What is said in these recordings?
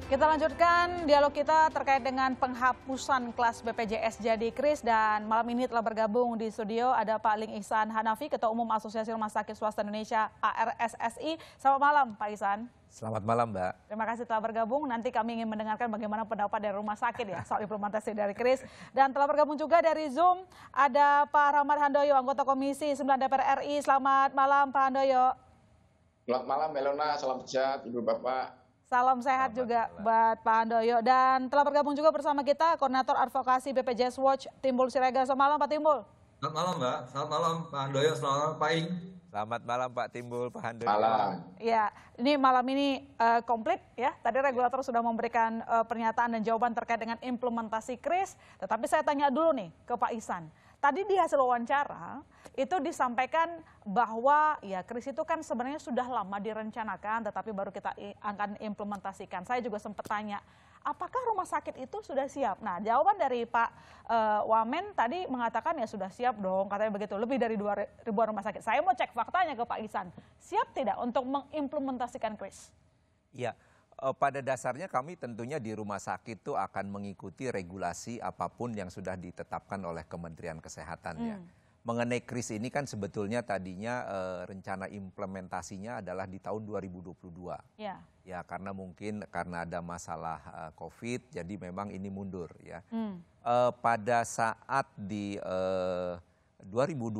Kita lanjutkan dialog kita terkait dengan penghapusan kelas BPJS Jadi Kris, dan malam ini telah bergabung di studio ada Pak Ling Ihsan Hanafi, Ketua Umum Asosiasi Rumah Sakit Swasta Indonesia ARSSI. Selamat malam Pak Ihsan. Selamat malam Mbak. Terima kasih telah bergabung. Nanti kami ingin mendengarkan bagaimana pendapat dari rumah sakit ya soal implementasi dari Kris. Dan telah bergabung juga dari Zoom ada Pak Rahmat Handoyo, anggota Komisi 9 DPR RI. Selamat malam Pak Handoyo. Selamat malam Melona, salam sehat Ibu Bapak. Salam sehat juga buat Pak Handoyo. Dan telah bergabung juga bersama kita Koordinator Advokasi BPJS Watch, Timbul Siregar. Selamat malam Pak Timbul. Selamat malam Mbak, selamat malam Pak Handoyo, selamat malam Pak Ing. Selamat malam Pak Timbul, Pak Handoyo. Malam. Ya, ini malam ini komplit ya. Tadi regulator sudah memberikan pernyataan dan jawaban terkait dengan implementasi Kris. Tetapi saya tanya dulu nih ke Pak Ihsan. Tadi di hasil wawancara itu disampaikan bahwa ya Kris itu kan sebenarnya sudah lama direncanakan, tetapi baru kita akan implementasikan. Saya juga sempat tanya, apakah rumah sakit itu sudah siap? Nah, jawaban dari Pak Wamen tadi mengatakan ya sudah siap dong, katanya begitu. Lebih dari 2.000 rumah sakit. Saya mau cek faktanya ke Pak Ihsan. Siap tidak untuk mengimplementasikan Kris? Iya. Pada dasarnya kami tentunya di rumah sakit itu akan mengikuti regulasi apapun yang sudah ditetapkan oleh Kementerian Kesehatan ya. Mengenai Kris ini kan sebetulnya tadinya rencana implementasinya adalah di tahun 2022. Ya. Ya karena mungkin karena ada masalah COVID jadi memang ini mundur ya. Pada saat di 2022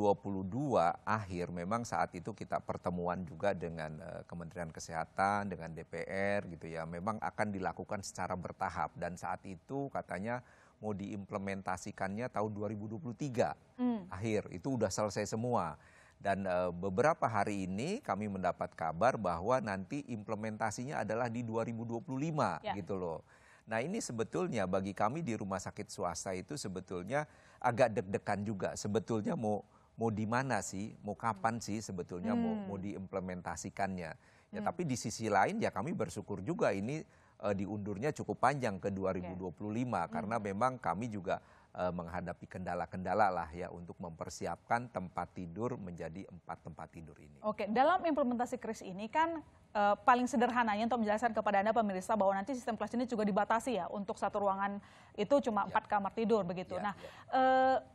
akhir memang saat itu kita pertemuan juga dengan Kementerian Kesehatan, dengan DPR gitu ya. Memang akan dilakukan secara bertahap dan saat itu katanya mau diimplementasikannya tahun 2023 akhir. Itu udah selesai semua. Dan beberapa hari ini kami mendapat kabar bahwa nanti implementasinya adalah di 2025 gitu loh. Nah ini sebetulnya bagi kami di rumah sakit swasta itu sebetulnya agak deg-degan juga. Sebetulnya mau di mana sih, mau kapan sih sebetulnya mau diimplementasikannya. Ya tapi di sisi lain ya kami bersyukur juga ini diundurnya cukup panjang ke 2025 karena memang kami juga menghadapi kendala-kendala lah ya untuk mempersiapkan tempat tidur menjadi 4 tempat tidur ini. Oke, dalam implementasi Kris ini kan paling sederhananya untuk menjelaskan kepada Anda pemirsa bahwa nanti sistem kelas ini juga dibatasi ya untuk satu ruangan itu cuma 4 kamar tidur begitu. Nah,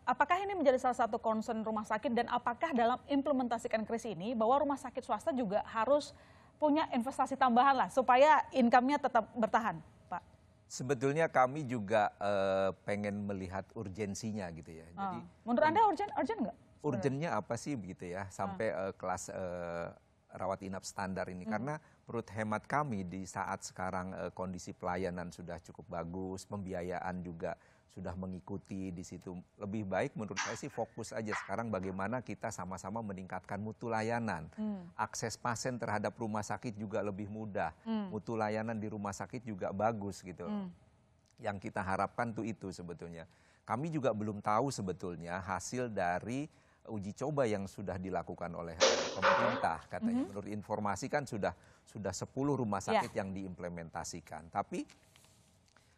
apakah ini menjadi salah satu concern rumah sakit dan apakah dalam implementasikan Kris ini bahwa rumah sakit swasta juga harus punya investasi tambahan lah supaya income-nya tetap bertahan, Pak? Sebetulnya kami juga pengen melihat urgensinya gitu ya. Jadi menurut Anda urgen nggak? Urgennya apa sih begitu ya sampai kelas rawat inap standar ini karena menurut hemat kami di saat sekarang kondisi pelayanan sudah cukup bagus, pembiayaan juga sudah mengikuti di situ. Lebih baik menurut saya sih fokus aja sekarang bagaimana kita sama-sama meningkatkan mutu layanan. Akses pasien terhadap rumah sakit juga lebih mudah. Mutu layanan di rumah sakit juga bagus gitu. Yang kita harapkan tuh itu sebetulnya. Kami juga belum tahu sebetulnya hasil dari uji coba yang sudah dilakukan oleh pemerintah katanya. Menurut informasi kan sudah 10 rumah sakit yang diimplementasikan. Tapi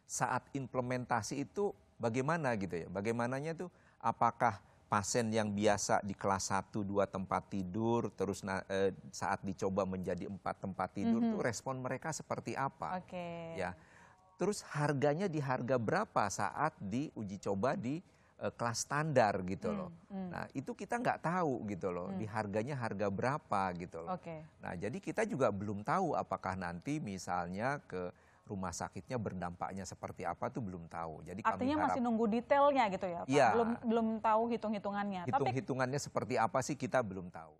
saat implementasi itu bagaimana gitu ya? Bagaimananya tuh apakah pasien yang biasa di kelas 1, 2 tempat tidur terus saat dicoba menjadi 4 tempat tidur tuh respon mereka seperti apa? Ya. Terus harganya di harga berapa saat diuji coba di kelas standar gitu loh. Nah itu kita nggak tahu gitu loh, di harganya harga berapa gitu loh. Nah jadi kita juga belum tahu apakah nanti misalnya ke rumah sakitnya berdampaknya seperti apa tuh belum tahu. Jadi artinya masih nunggu detailnya gitu ya Pak? Belum tahu hitung-hitungannya. Hitung-hitungannya seperti apa sih kita belum tahu.